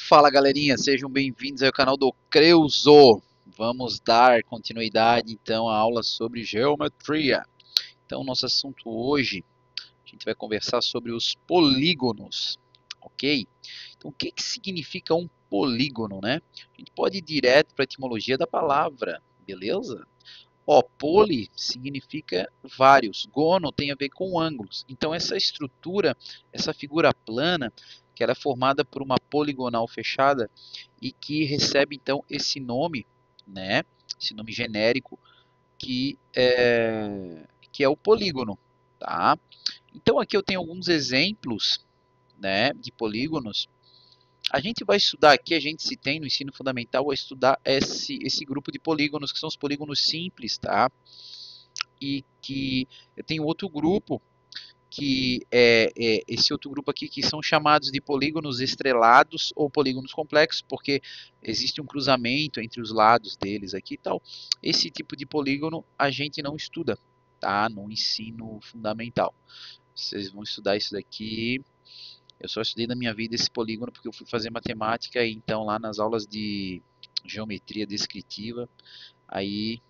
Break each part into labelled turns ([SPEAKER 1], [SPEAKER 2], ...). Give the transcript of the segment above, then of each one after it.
[SPEAKER 1] Fala galerinha, sejam bem-vindos ao canal do Creuso. Vamos dar continuidade então à aula sobre geometria. Então nosso assunto hoje, a gente vai conversar sobre os polígonos, ok? Então o que significa um polígono, né? A gente pode ir direto para a etimologia da palavra, beleza? Ó, poli significa vários, gono tem a ver com ângulos. Então essa estrutura, essa figura plana, que ela é formada por uma poligonal fechada e que recebe então esse nome, né? Esse nome genérico que é o polígono, tá? Então aqui eu tenho alguns exemplos, né, de polígonos. A gente vai estudar aqui, a gente se tem no ensino fundamental, vai estudar esse grupo de polígonos, que são os polígonos simples, tá? E que eu tenho outro grupo, que é esse outro grupo aqui, que são chamados de polígonos estrelados ou polígonos complexos, porque existe um cruzamento entre os lados deles aqui e tal. Esse tipo de polígono a gente não estuda, tá? No ensino fundamental. Vocês vão estudar isso daqui. Eu só estudei na minha vida esse polígono porque eu fui fazer matemática e então lá nas aulas de geometria descritiva, aí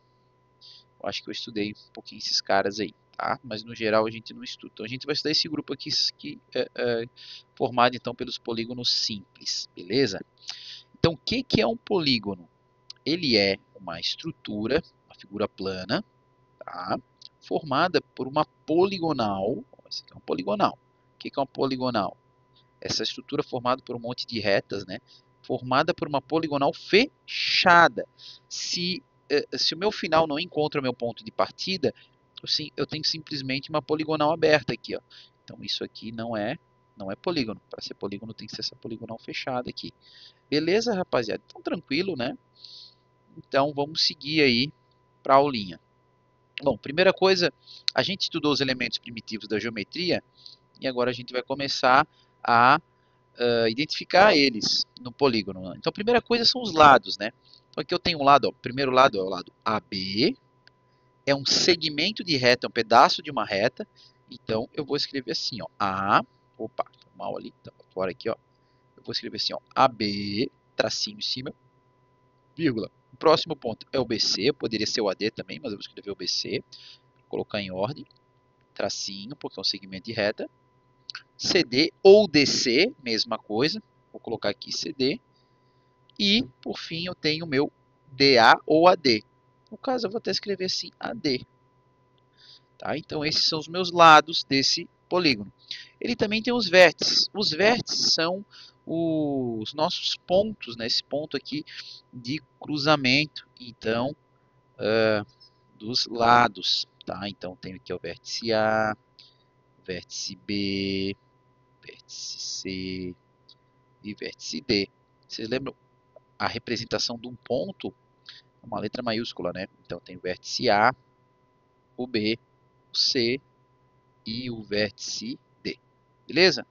[SPEAKER 1] eu acho que eu estudei um pouquinho esses caras aí, tá? Mas no geral a gente não estuda. Então a gente vai estudar esse grupo aqui que é formado então pelos polígonos simples, beleza? Então o que é um polígono? Ele é uma estrutura, uma figura plana, tá? Formada por uma poligonal. Esse aqui é um poligonal. O que é uma poligonal? Essa estrutura formada por um monte de retas, né? Formada por uma poligonal fechada. Se o meu final não encontra o meu ponto de partida, eu tenho simplesmente uma poligonal aberta aqui, ó. Então isso aqui não é polígono. Para ser polígono tem que ser essa poligonal fechada aqui. Beleza, rapaziada? Então tranquilo, né? Então vamos seguir aí para a aulinha. Bom, primeira coisa, a gente estudou os elementos primitivos da geometria e agora a gente vai começar a identificar eles no polígono. Então, a primeira coisa são os lados, né? Então, aqui eu tenho um lado, ó, o primeiro lado é o lado AB, é um segmento de reta, é um pedaço de uma reta. Então, eu vou escrever assim, ó, opa, foi mal ali, tá fora aqui, ó. Eu vou escrever assim, ó, AB, tracinho em cima, vírgula. O próximo ponto é o BC, poderia ser o AD também, mas eu vou escrever o BC, colocar em ordem, tracinho, porque é um segmento de reta. CD ou DC, mesma coisa, vou colocar aqui CD. E, por fim, eu tenho o meu DA ou AD. No caso, eu vou até escrever assim, AD. Tá? Então, esses são os meus lados desse polígono. Ele também tem os vértices. Os vértices são os nossos pontos, né? Esse ponto aqui de cruzamento, então, dos lados. Tá? Então, tenho aqui o vértice A, vértice B, vértice C e vértice D. Vocês lembram a representação de um ponto? Uma letra maiúscula, né? Então tem o vértice A, o B, o C e o vértice D. Beleza?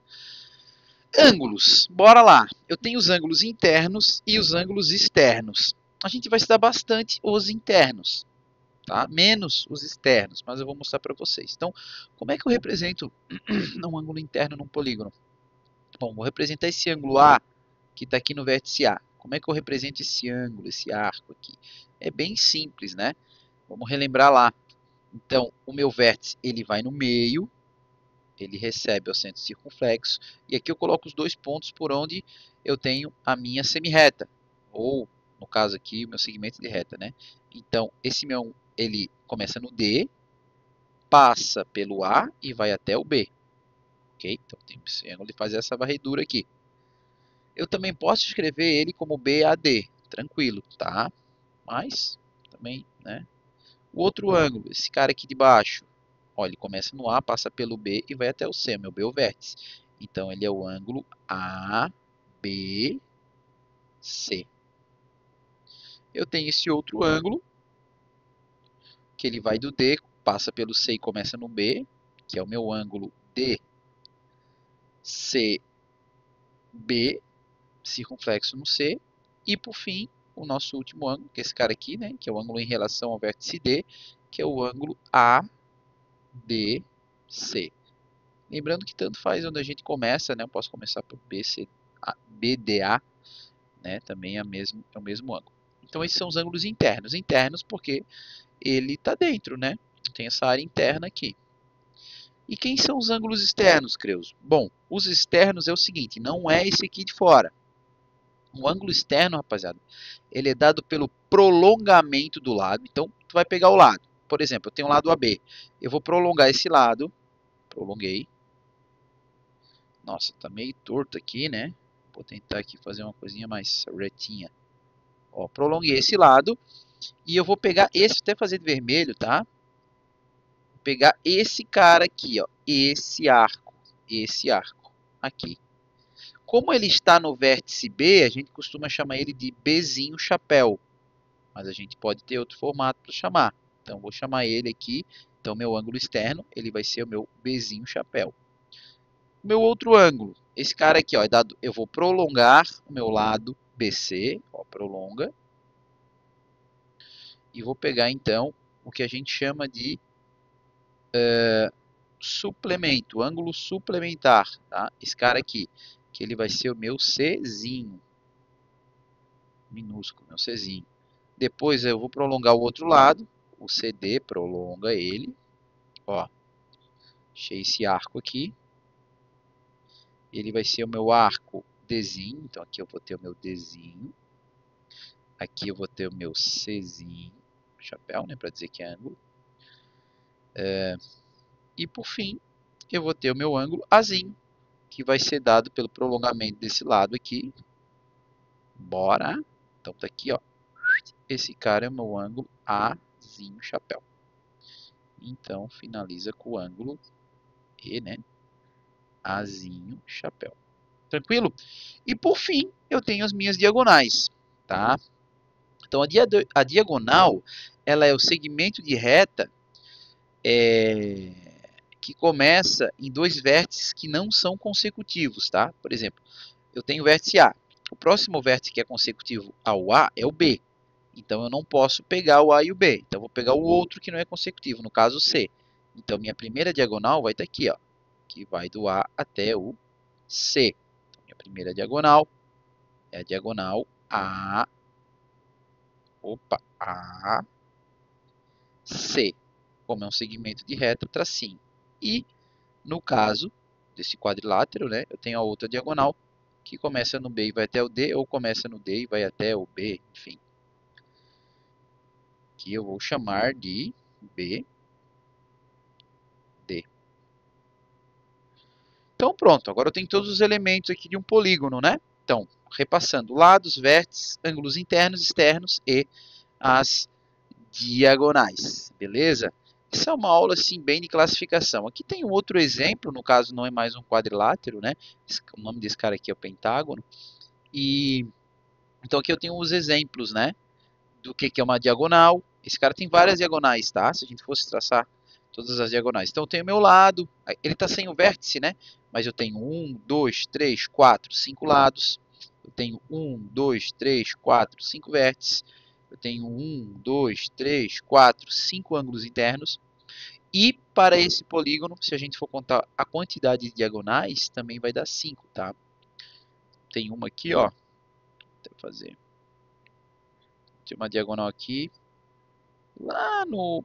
[SPEAKER 1] Ângulos. Bora lá. Eu tenho os ângulos internos e os ângulos externos. A gente vai estudar bastante os internos, tá? Menos os externos, mas eu vou mostrar para vocês. Então, como é que eu represento um ângulo interno num polígono? Bom, vou representar esse ângulo A que está aqui no vértice A. Como é que eu represento esse ângulo, esse arco aqui? É bem simples, né? Vamos relembrar lá. Então, o meu vértice ele vai no meio, ele recebe o centro circunflexo, e aqui eu coloco os dois pontos por onde eu tenho a minha semirreta, ou, no caso aqui, o meu segmento de reta, né? Então, esse meu, ele começa no D, passa pelo A e vai até o B, ok? Então, tem esse ângulo de fazer essa varredura aqui. Eu também posso escrever ele como BAD, tranquilo, tá? Mas, também, né? O outro ângulo, esse cara aqui de baixo, ó, ele começa no A, passa pelo B e vai até o C, meu B é o vértice. Então, ele é o ângulo ABC. Eu tenho esse outro ângulo, que ele vai do D, passa pelo C e começa no B, que é o meu ângulo DCB, circunflexo no C. E, por fim, o nosso último ângulo, que é esse cara aqui, né, que é o ângulo em relação ao vértice D, que é o ângulo ABC. Lembrando que tanto faz onde a gente começa, né? Eu posso começar por BDA, né? Também é o mesmo ângulo. Então esses são os ângulos internos. Internos porque ele está dentro, né? Tem essa área interna aqui. E quem são os ângulos externos, Creuso? Bom, os externos é o seguinte, não é esse aqui de fora. O ângulo externo, rapaziada, ele é dado pelo prolongamento do lado. Então, tu vai pegar o lado. Por exemplo, eu tenho o lado AB. Eu vou prolongar esse lado. Prolonguei. Nossa, tá meio torto aqui, né? Vou tentar aqui fazer uma coisinha mais retinha. Ó, prolonguei esse lado. E eu vou pegar esse, até fazer de vermelho, tá? Vou pegar esse cara aqui, ó. Esse arco. Esse arco. Aqui. Como ele está no vértice B, a gente costuma chamar ele de Bzinho chapéu. Mas a gente pode ter outro formato para chamar. Então, vou chamar ele aqui. Então, meu ângulo externo, ele vai ser o meu Bzinho chapéu. O meu outro ângulo, esse cara aqui, ó, é dado, eu vou prolongar o meu lado BC, ó, prolonga. E vou pegar, então, o que a gente chama de suplemento, ângulo suplementar, tá? Esse cara aqui, que ele vai ser o meu Czinho, minúsculo, meu Czinho. Depois eu vou prolongar o outro lado, o CD, prolonga ele, ó, achei esse arco aqui, ele vai ser o meu arco Dzinho, então aqui eu vou ter o meu Dzinho, aqui eu vou ter o meu Czinho, chapéu, né, para dizer que é ângulo, e por fim, eu vou ter o meu ângulo Azinho, que vai ser dado pelo prolongamento desse lado aqui. Bora! Então tá aqui, ó. Esse cara é o meu ângulo Azinho chapéu. Então finaliza com o ângulo E, né? Azinho chapéu. Tranquilo? E por fim, eu tenho as minhas diagonais, tá? Então a diagonal, ela é o segmento de reta que começa em dois vértices que não são consecutivos, tá? Por exemplo, eu tenho o vértice A. O próximo vértice que é consecutivo ao A é o B. Então eu não posso pegar o A e o B. Então eu vou pegar o outro que não é consecutivo, no caso o C. Então minha primeira diagonal vai estar aqui, ó, que vai do A até o C. Então, minha primeira diagonal é a diagonal A, A, C. Como é um segmento de reta, tracinho. E no caso desse quadrilátero, né, eu tenho a outra diagonal que começa no B e vai até o D, ou começa no D e vai até o B, enfim. Que eu vou chamar de B, D. Então pronto, agora eu tenho todos os elementos aqui de um polígono, né? Então, repassando, lados, vértices, ângulos internos, externos e as diagonais, beleza? Essa é uma aula assim bem de classificação. Aqui tem um outro exemplo, no caso não é mais um quadrilátero, né? O nome desse cara aqui é o pentágono. E então aqui eu tenho os exemplos, né? Do que é uma diagonal. Esse cara tem várias diagonais, tá? Se a gente fosse traçar todas as diagonais. Então eu tenho o meu lado, ele está sem o vértice, né? Mas eu tenho 1, 2, 3, 4, 5 lados. Eu tenho 1, 2, 3, 4, 5 vértices. Eu tenho 1, 2, 3, 4, 5 ângulos internos. E para esse polígono, se a gente for contar a quantidade de diagonais, também vai dar 5, tá? Tem uma aqui, ó. Vou fazer. Tem uma diagonal aqui. Lá no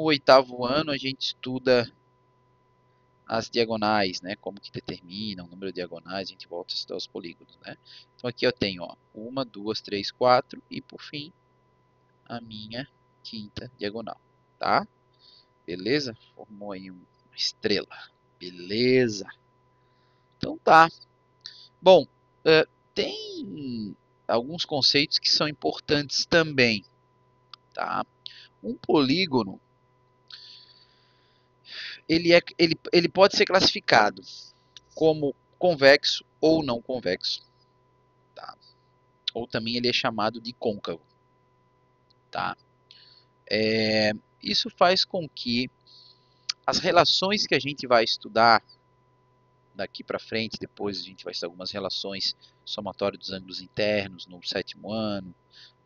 [SPEAKER 1] oitavo ano a gente estuda as diagonais, né? Como que determina o número de diagonais, a gente volta a estudar os polígonos, né? Então aqui eu tenho, ó, 1, 2, 3, 4 e por fim a minha quinta diagonal, tá? Beleza? Formou aí uma estrela. Beleza. Então tá. Bom, tem alguns conceitos que são importantes também, tá? Um polígono ele pode ser classificado como convexo ou não convexo, tá? Ou também ele é chamado de côncavo, tá? Isso faz com que as relações que a gente vai estudar daqui para frente, depois a gente vai estudar algumas relações somatórias dos ângulos internos no sétimo ano,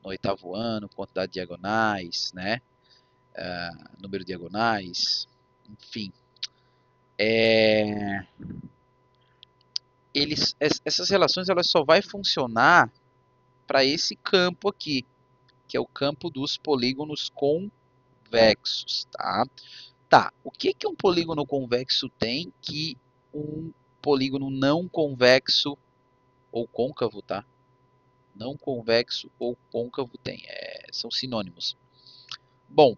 [SPEAKER 1] no oitavo ano, quantidade de diagonais, né? Número de diagonais, enfim. Essas relações elas só vai funcionar para esse campo aqui, que é o campo dos polígonos convexos, tá? Tá, o que que um polígono convexo tem que um polígono não convexo ou côncavo, tá? Não convexo ou côncavo tem, são sinônimos. Bom,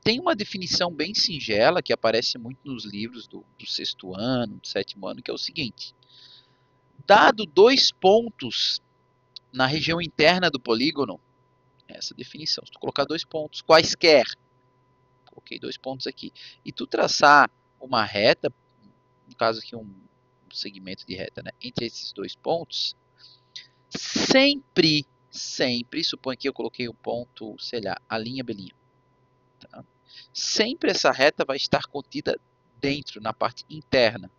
[SPEAKER 1] tem uma definição bem singela que aparece muito nos livros do sexto ano, do sétimo ano, que é o seguinte: dado dois pontos na região interna do polígono, essa definição, se tu colocar dois pontos quaisquer, coloquei dois pontos aqui, e tu traçar uma reta, no caso aqui um segmento de reta, né, entre esses dois pontos, sempre, suponho que eu coloquei o ponto, sei lá, a linha belinha, tá? Sempre essa reta vai estar contida dentro, na parte interna,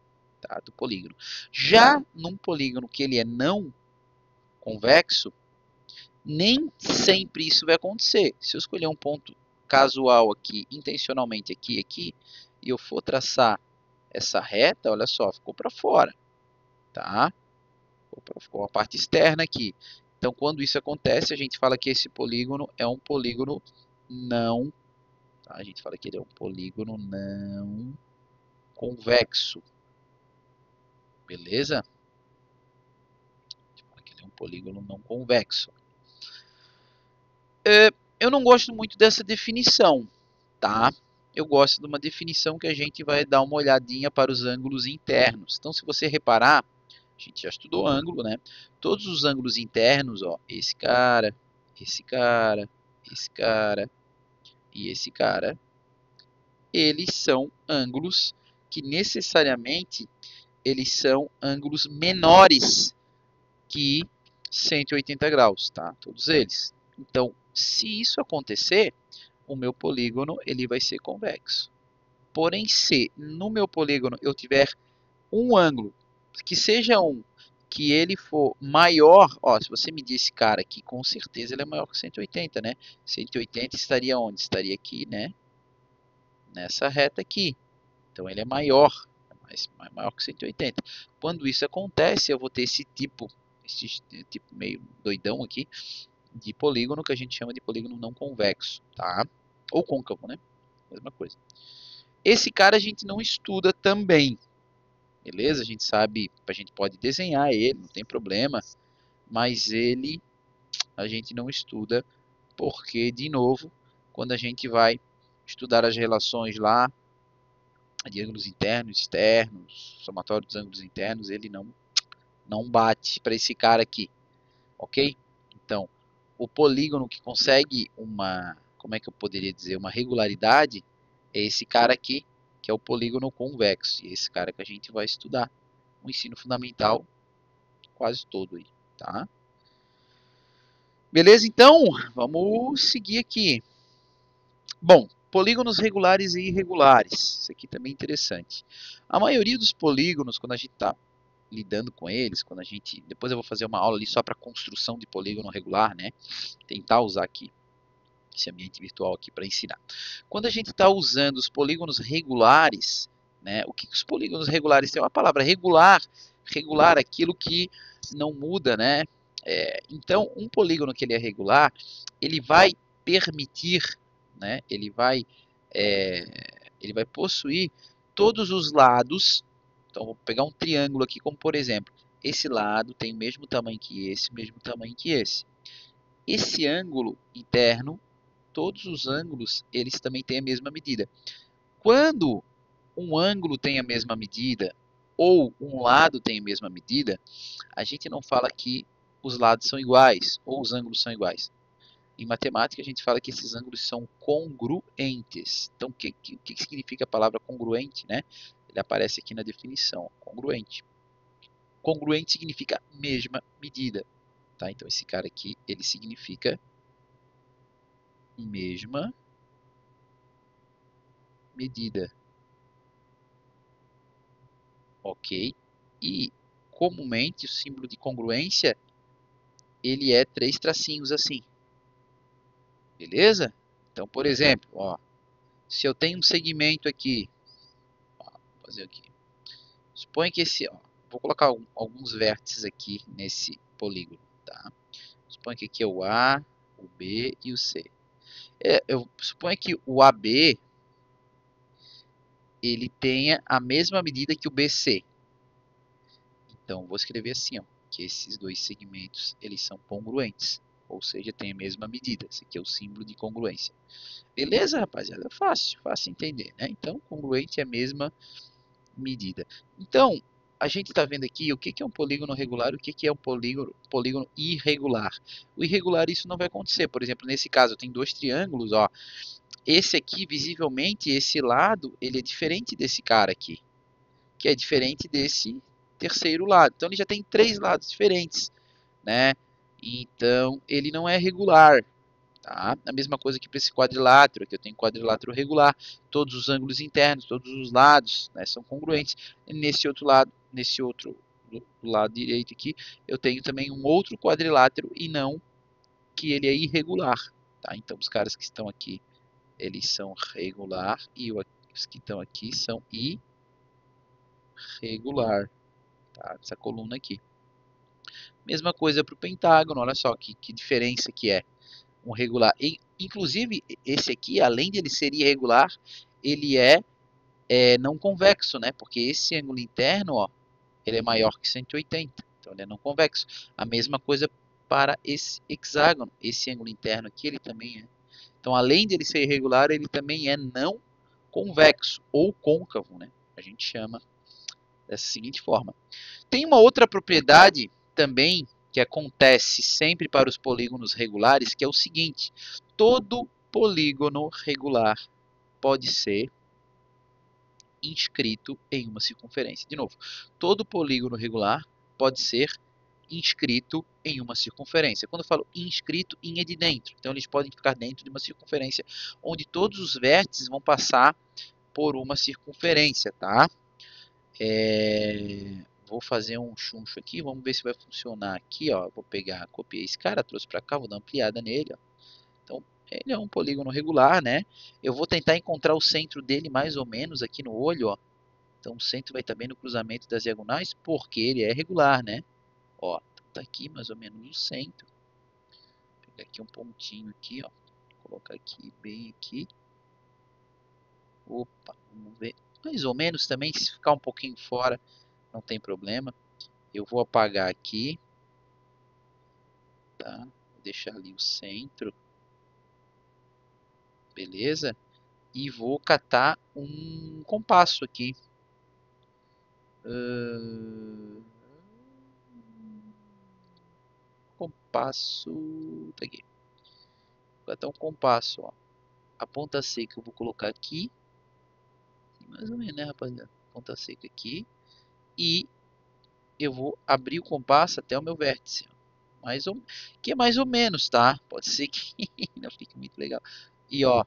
[SPEAKER 1] tá, do polígono. Já num polígono que ele é não convexo, nem sempre isso vai acontecer. Se eu escolher um ponto casual aqui, intencionalmente aqui, e eu for traçar essa reta, olha só, ficou para fora, tá? Ficou a parte externa aqui. Então, quando isso acontece, a gente fala que esse polígono é um polígono não, tá? A gente fala que ele é um polígono não convexo, beleza? A gente fala que ele é um polígono não convexo. Eu não gosto muito dessa definição, tá? Eu gosto de uma definição que a gente vai dar uma olhadinha para os ângulos internos. Então, se você reparar, a gente já estudou ângulo, né? Todos os ângulos internos, ó, esse cara, esse cara, esse cara e esse cara, eles são ângulos que necessariamente eles são ângulos menores que 180 graus, tá? Todos eles. Então, se isso acontecer, o meu polígono ele vai ser convexo. Porém, se no meu polígono eu tiver um ângulo que seja um que ele for maior, ó, se você medir esse cara aqui, com certeza ele é maior que 180, né? 180 estaria onde? Estaria aqui, né? Nessa reta aqui. Então ele é maior, maior que 180. Quando isso acontece, eu vou ter esse tipo meio doidão aqui, de polígono que a gente chama de polígono não convexo, tá? Ou côncavo, né? Mesma coisa. Esse cara a gente não estuda também, beleza? A gente sabe, a gente pode desenhar ele, não tem problema, mas ele a gente não estuda porque, de novo, quando a gente vai estudar as relações lá de ângulos internos, externos, somatório dos ângulos internos, ele não bate para esse cara aqui, ok? Então, o polígono que consegue uma, como é que eu poderia dizer, uma regularidade é esse cara aqui, que é o polígono convexo, e esse cara que a gente vai estudar no ensino fundamental quase todo aí, tá? Beleza, então, vamos seguir aqui. Bom, polígonos regulares e irregulares, isso aqui também é interessante. A maioria dos polígonos, quando a gente está lidando com eles, quando a gente, depois eu vou fazer uma aula ali só para construção de polígono regular, né? Tentar usar aqui esse ambiente virtual aqui para ensinar. Quando a gente está usando os polígonos regulares, né? O que os polígonos regulares têm? Uma palavra regular, regular, aquilo que não muda, né? Então, um polígono que ele é regular, ele vai permitir, né? Ele vai possuir todos os lados. Então, vou pegar um triângulo aqui, como por exemplo, esse lado tem o mesmo tamanho que esse, mesmo tamanho que esse. Esse ângulo interno, todos os ângulos, eles também têm a mesma medida. Quando um ângulo tem a mesma medida, ou um lado tem a mesma medida, a gente não fala que os lados são iguais, ou os ângulos são iguais. Em matemática, a gente fala que esses ângulos são congruentes. Então, o que significa a palavra congruente, né? Ele aparece aqui na definição, congruente. Congruente significa mesma medida, tá? Então, esse cara aqui, ele significa mesma medida, ok? E, comumente, o símbolo de congruência, ele é três tracinhos assim, beleza? Então, por exemplo, ó, se eu tenho um segmento aqui, ó, vou fazer aqui, suponha que esse, ó, vou colocar alguns vértices aqui nesse polígono. tá? Suponha que aqui é o A, o B e o C. Eu suponho que o AB ele tenha a mesma medida que o BC. Então, vou escrever assim, ó, que esses dois segmentos eles são congruentes, ou seja, tem a mesma medida. Esse aqui é o símbolo de congruência. Beleza, rapaziada? Fácil, fácil entender, né? Então, congruente é a mesma medida. Então, a gente está vendo aqui o que é um polígono regular e o que é um polígono irregular. O irregular isso não vai acontecer. Por exemplo, nesse caso, eu tenho dois triângulos, ó. Esse aqui, visivelmente, esse lado, ele é diferente desse cara aqui, que é diferente desse terceiro lado. Então, ele já tem três lados diferentes, né? Então, ele não é regular. Tá? A mesma coisa que para esse quadrilátero, aqui eu tenho quadrilátero regular, todos os ângulos internos, todos os lados, né, são congruentes. E nesse outro lado, do lado direito aqui, eu tenho também um outro quadrilátero e não que ele é irregular. Tá? Então os caras que estão aqui, eles são regular e os que estão aqui são irregular. Tá? Essa coluna aqui. Mesma coisa para o pentágono, olha só que diferença que é. Um regular. Inclusive, esse aqui, além de ele ser irregular, ele é não convexo, né? Porque esse ângulo interno, ó, ele é maior que 180. Então, ele é não convexo. A mesma coisa para esse hexágono. Esse ângulo interno aqui, ele também é. Então, além de ele ser irregular, ele também é não convexo ou côncavo, né? A gente chama dessa seguinte forma. Tem uma outra propriedade também que acontece sempre para os polígonos regulares, que é o seguinte: todo polígono regular pode ser inscrito em uma circunferência. De novo, todo polígono regular pode ser inscrito em uma circunferência. Quando eu falo inscrito, in é de dentro. Então eles podem ficar dentro de uma circunferência onde todos os vértices vão passar por uma circunferência, tá? Vou fazer um chuncho aqui, vamos ver se vai funcionar aqui, ó. Vou pegar, copiei esse cara, trouxe para cá, vou dar uma ampliada nele, ó. Então, ele é um polígono regular, né? Eu vou tentar encontrar o centro dele mais ou menos aqui no olho, ó. Então, o centro vai estar bem no cruzamento das diagonais, porque ele é regular, né? Ó, tá aqui mais ou menos no centro. Vou pegar aqui um pontinho aqui, ó. Vou colocar aqui, bem aqui. Opa, vamos ver. Mais ou menos também, se ficar um pouquinho fora, não tem problema. Eu vou apagar aqui, tá? Vou deixar ali o centro, beleza? E vou catar um compasso aqui. Compasso, tá aqui. Vou catar um compasso, ó. A ponta seca eu vou colocar aqui, mais ou menos, né, rapaziada? Ponta seca aqui. E eu vou abrir o compasso até o meu vértice. Que é mais ou menos, tá? Pode ser que não fique muito legal. E ó,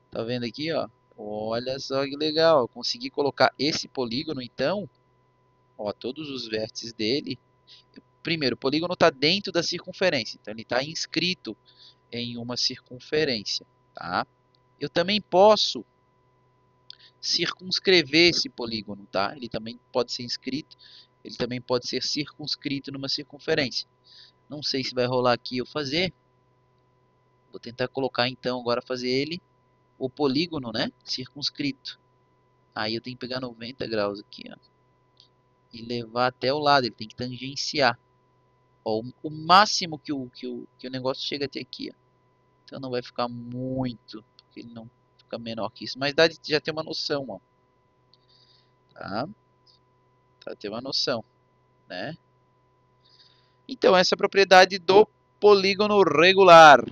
[SPEAKER 1] tá vendo aqui, ó? Olha só que legal. Eu consegui colocar esse polígono, então, ó, todos os vértices dele. Primeiro, o polígono está dentro da circunferência, então ele está inscrito em uma circunferência, tá? Eu também posso circunscrever esse polígono, tá? Ele também pode ser inscrito, ele também pode ser circunscrito numa circunferência. Não sei se vai rolar aqui eu fazer. Vou tentar colocar então agora fazer ele o polígono, né? Circunscrito. Aí eu tenho que pegar 90 graus aqui, ó, e levar até o lado. Ele tem que tangenciar. Ó, o máximo que o negócio chega até aqui, ó. Então não vai ficar muito, porque ele não fica menor que isso. Mas dá de já ter uma noção, ó. Tá? Pra ter uma noção, né? Então essa é a propriedade do polígono regular.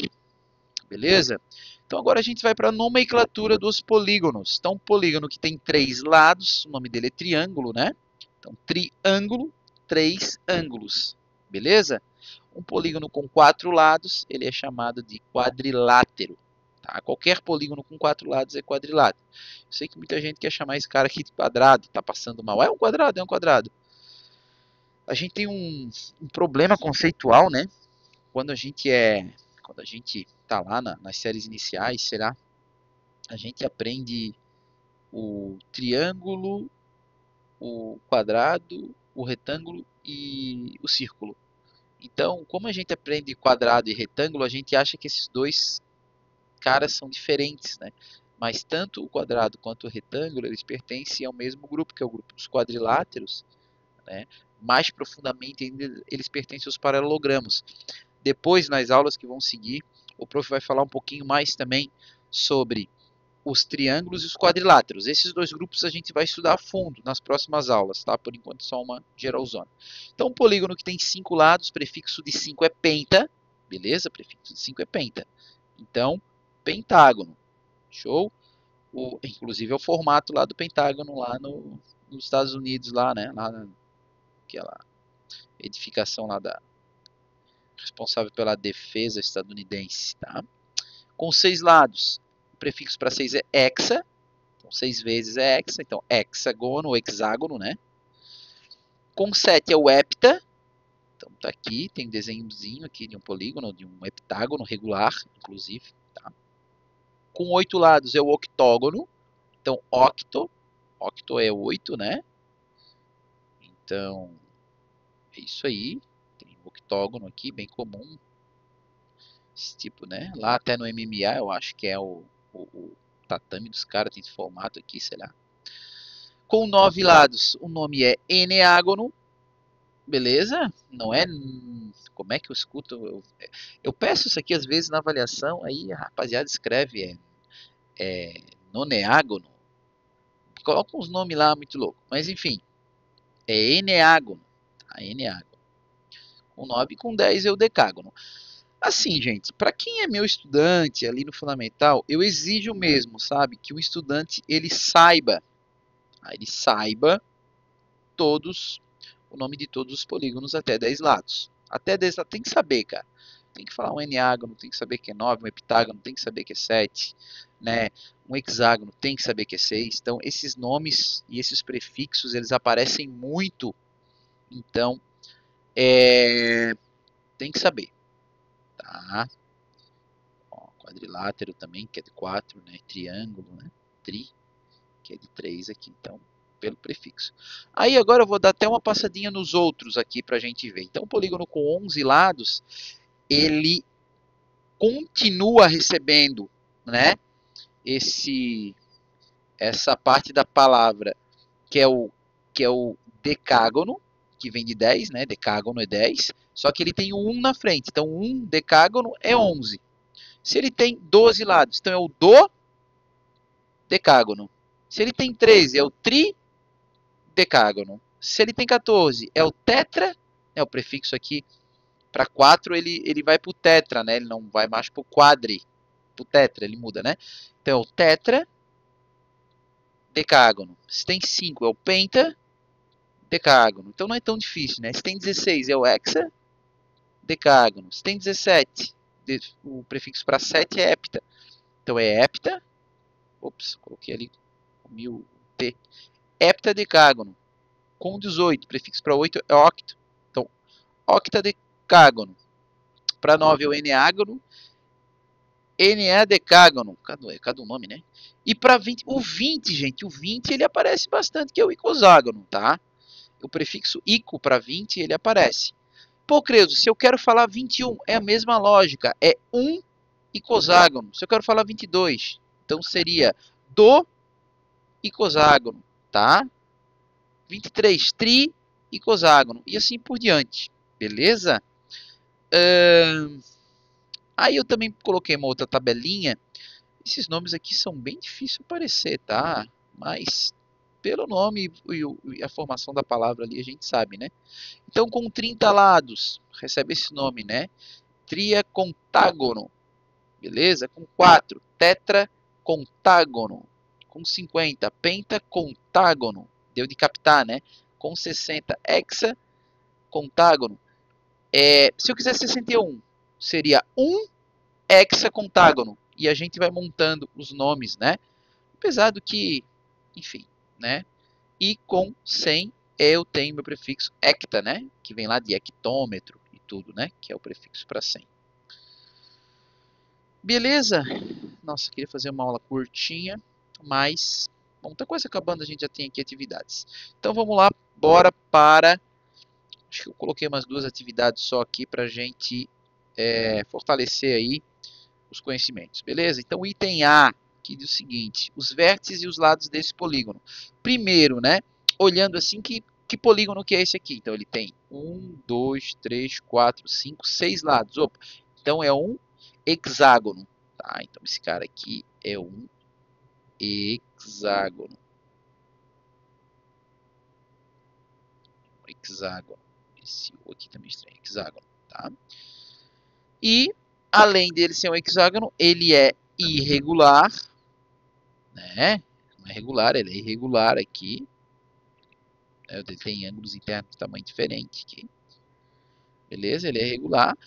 [SPEAKER 1] Beleza? Então agora a gente vai para a nomenclatura dos polígonos. Então, um polígono que tem três lados, o nome dele é triângulo, né? Então, triângulo, três ângulos. Beleza? Um polígono com quatro lados, ele é chamado de quadrilátero. Tá? Qualquer polígono com quatro lados é quadrilátero. Eu sei que muita gente quer chamar esse cara aqui de quadrado, tá passando mal. É um quadrado, é um quadrado. A gente tem um problema conceitual, né? Quando a gente tá lá nas séries iniciais, será? A gente aprende o triângulo, o quadrado, o retângulo e o círculo. Então, como a gente aprende quadrado e retângulo, a gente acha que esses dois caras são diferentes, né? Mas tanto o quadrado quanto o retângulo, eles pertencem ao mesmo grupo, que é o grupo dos quadriláteros, né? Mais profundamente ainda, eles pertencem aos paralelogramos. Depois, nas aulas que vão seguir, o prof vai falar um pouquinho mais também sobre os triângulos e os quadriláteros. Esses dois grupos a gente vai estudar a fundo nas próximas aulas, tá? Por enquanto só uma geralzona. Então, um polígono que tem 5 lados, prefixo de 5 é penta, beleza? Prefixo de 5 é penta. Então, pentágono. Show? Inclusive é o formato lá do pentágono lá nos Estados Unidos, lá, né? Lá naquela edificação lá responsável pela defesa estadunidense, tá? Com 6 lados, o prefixo para 6 é hexa, então 6 vezes é hexa, então hexagono ou hexágono, né? Com 7 é o hepta, então tá aqui, tem um desenhozinho aqui de um polígono, de um heptágono regular, inclusive, tá? Com 8 lados é o octógono, então octo é 8, né? Então, é isso aí, tem um octógono aqui, bem comum, esse tipo, né? Lá até no MMA eu acho que é o tatame dos caras, tem esse formato aqui, sei lá. Com 9 lados, o nome é eneágono, beleza? Não é... Como é que eu escuto? Eu peço isso aqui às vezes na avaliação, aí a rapaziada escreve noneágono. Coloca uns nomes lá muito loucos. Mas enfim, é eneágono. Tá? Eneágono. Com 9 e com 10 é o decágono. Assim, gente, para quem é meu estudante ali no fundamental, eu exijo mesmo, sabe? Que o estudante ele saiba todos, o nome de todos os polígonos até 10 lados. Até 10 lados, tem que saber, cara. Tem que falar um eneágono, tem que saber que é 9, um heptágono, tem que saber que é 7, né? Um hexágono, tem que saber que é 6. Então, esses nomes e esses prefixos, eles aparecem muito. Então, tem que saber, tá? Ó, quadrilátero também, que é de 4, né? Triângulo, né? Tri, que é de 3 aqui. Então, pelo prefixo. Aí agora eu vou dar até uma passadinha nos outros aqui para a gente ver. Então, o polígono com 11 lados, ele continua recebendo, né, essa parte da palavra que é o decágono, que vem de 10, né? Decágono é 10, só que ele tem o 1 na frente. Então, 1 decágono é 11. Se ele tem 12 lados, então é o do decágono. Se ele tem 13, é o tridecágono. Se ele tem 14, é o tetra, é o prefixo aqui para 4, ele vai para o tetra, né? Ele não vai mais para o quadri, para o tetra, ele muda, né? Então, é o tetra decágono. Se tem 5, é o penta decágono. Então, não é tão difícil, né? Se tem 16, é o hexa decágono. Se tem 17, o prefixo para 7 é hepta. Então, é hepta. Ops, coloquei ali o 1000T. Heptadecágono. Com 18, prefixo para 8 é octo. Então, octadecágono. Para 9 é o eneágono. Eneadecágono. Cada um nome, né? E para 20, o 20, gente, o 20 ele aparece bastante, que é o icoságono, tá? O prefixo ico para 20 ele aparece. Pô, Creuso, se eu quero falar 21, é a mesma lógica. É um icoságono. Se eu quero falar 22, então seria do icoságono, tá? 23, tri icoságono. E assim por diante. Beleza? Aí eu também coloquei uma outra tabelinha. Esses nomes aqui são bem difíceis de aparecer, tá? Mas pelo nome e a formação da palavra ali a gente sabe, né? Então com 30 lados, recebe esse nome, né? Triacontágono, beleza? Com 4, tetracontágono. Com 50, pentacontágono, deu de captar, né? Com 60, hexacontágono. Se eu quiser 61, seria um hexacontágono. E a gente vai montando os nomes, né? Apesar do que, enfim, né? E com 100 eu tenho meu prefixo hecta, né? Que vem lá de hectômetro e tudo, né? Que é o prefixo para 100. Beleza? Nossa, queria fazer uma aula curtinha, mas bom, tá quase acabando, a gente já tem aqui atividades. Então vamos lá, bora para Acho que eu coloquei umas 2 atividades só aqui para a gente fortalecer aí os conhecimentos, beleza? Então, o item A, que diz o seguinte, os vértices e os lados desse polígono. Primeiro, né, olhando assim, que polígono que é esse aqui? Então, ele tem 1, 2, 3, 4, 5, 6 lados. Opa, então, é um hexágono. Tá? Então, esse cara aqui é um hexágono. Hexágono. Esse O aqui também é estranho, hexágono. Tá? E, além dele ser um hexágono, ele é irregular, né? Não é regular, ele é irregular aqui. Ele tem ângulos internos de tamanho diferente aqui. Beleza? Ele é irregular.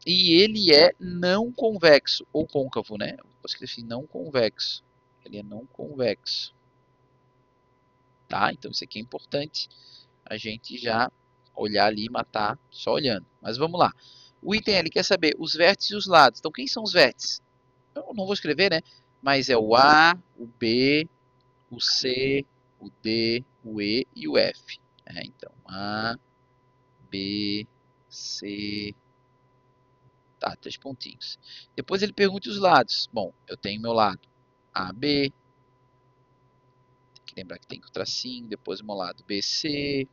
[SPEAKER 1] E ele é não convexo, ou côncavo, né? Vou escrever assim, não convexo. Ele é não convexo. Tá? Então isso aqui é importante a gente já olhar ali e matar só olhando. Mas vamos lá. O item ele quer saber os vértices e os lados. Então quem são os vértices? Eu não vou escrever, né? Mas é o A, o B, o C, o D, o E e o F. Então, A, B, C. Tá, 3 pontinhos. Depois ele pergunta os lados. Bom, eu tenho meu lado AB. Tem que lembrar que tem o tracinho. Depois o meu lado BC.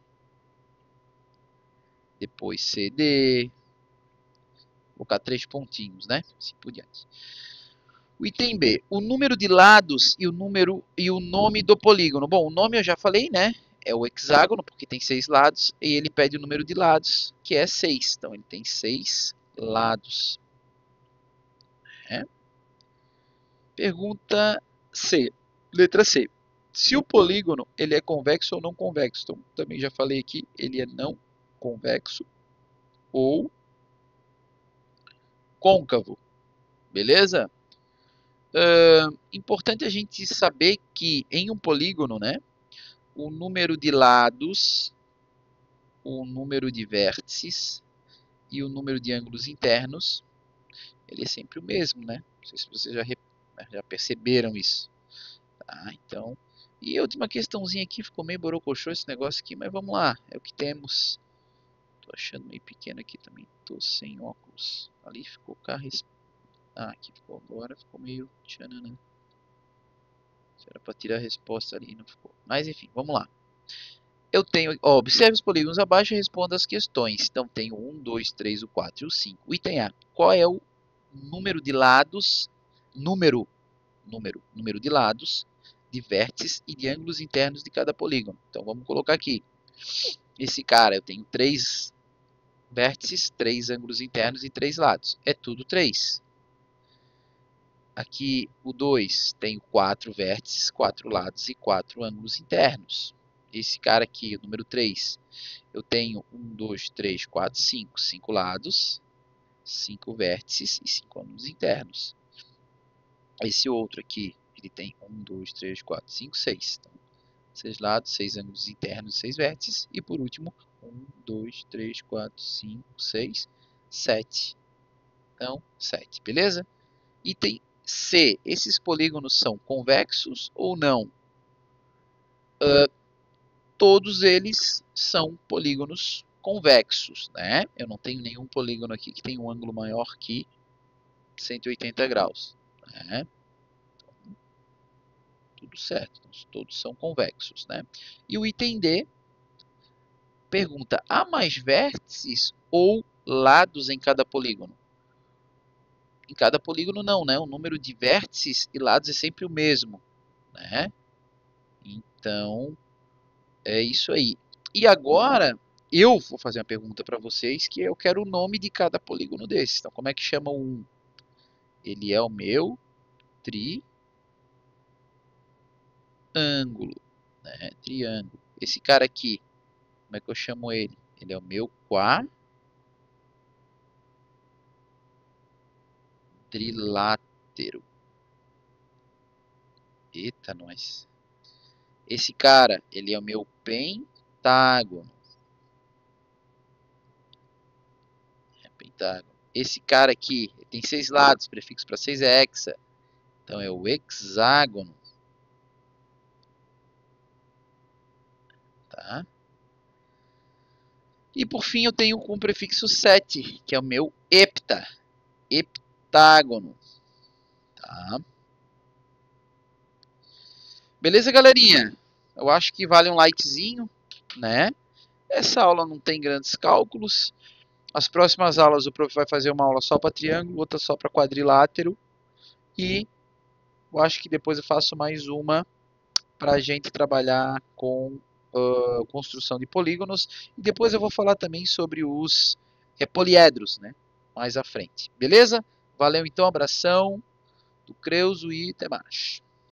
[SPEAKER 1] Depois CD. Vou colocar 3 pontinhos, né? Assim por diante. O item B, o número de lados e o nome do polígono. Bom, o nome eu já falei, né? É o hexágono, porque tem 6 lados, e ele pede o número de lados, que é 6. Então ele tem 6 lados. Né? Pergunta C. Letra C. Se o polígono ele é convexo ou não convexo. Então, também já falei aqui, ele é não convexo ou côncavo. Beleza? Importante a gente saber que em um polígono, né, o número de lados, o número de vértices e o número de ângulos internos, ele é sempre o mesmo, né? Não sei se vocês já perceberam isso. Tá? Então, e a última questãozinha aqui, ficou meio borocochô esse negócio aqui, mas vamos lá, é o que temos. Tô achando meio pequeno aqui também, tô sem óculos. Ali ficou aqui ficou agora, ficou meio tchananã. Era para tirar a resposta ali, não ficou. Mas enfim, vamos lá. Eu tenho, observe os polígonos abaixo e responda as questões. Então, tenho 1, 2, 3, o 4 e o 5. O item A, qual é o número de lados, número de lados, de vértices e de ângulos internos de cada polígono? Então, vamos colocar aqui. Esse cara, eu tenho 3 vértices, 3 ângulos internos e 3 lados. É tudo 3. Aqui, o 2, tenho 4 vértices, 4 lados e 4 ângulos internos. Esse cara aqui, o número 3, eu tenho 1, 2, 3, 4, 5. 5 lados, 5 vértices e 5 ângulos internos. Esse outro aqui, ele tem 1, 2, 3, 4, 5, 6. Então, 6 lados, 6 ângulos internos e 6 vértices. E por último, 1, 2, 3, 4, 5, 6, 7. Então, 7, beleza? Item C. Esses polígonos são convexos ou não? Todos eles são polígonos convexos, né? Eu não tenho nenhum polígono aqui que tem um ângulo maior que 180 graus, né? Então, tudo certo, então, todos são convexos, né? E o item D pergunta: há mais vértices ou lados em cada polígono? Em cada polígono não, né? O número de vértices e lados é sempre o mesmo, né? Então, é isso aí. E agora, eu vou fazer uma pergunta para vocês que eu quero o nome de cada polígono desses. Então, como é que chama o 1? Ele é o meu triângulo, né? Triângulo. Esse cara aqui, como é que eu chamo ele? Ele é o meu quadrilátero. Eita, nós. Esse cara, ele é o meu pentágono. Pentágono. Esse cara aqui tem 6 lados, prefixo para 6 é hexa. Então é o hexágono. Tá? E por fim eu tenho com o prefixo 7, que é o meu heptágono. Tá? Beleza, galerinha? Eu acho que vale um likezinho, né? Essa aula não tem grandes cálculos. As próximas aulas o prof vai fazer uma aula só para triângulo, outra só para quadrilátero. E eu acho que depois eu faço mais uma para a gente trabalhar com construção de polígonos. E depois eu vou falar também sobre os poliedros, né? Mais à frente. Beleza? Valeu então, abração do Creuso e até mais.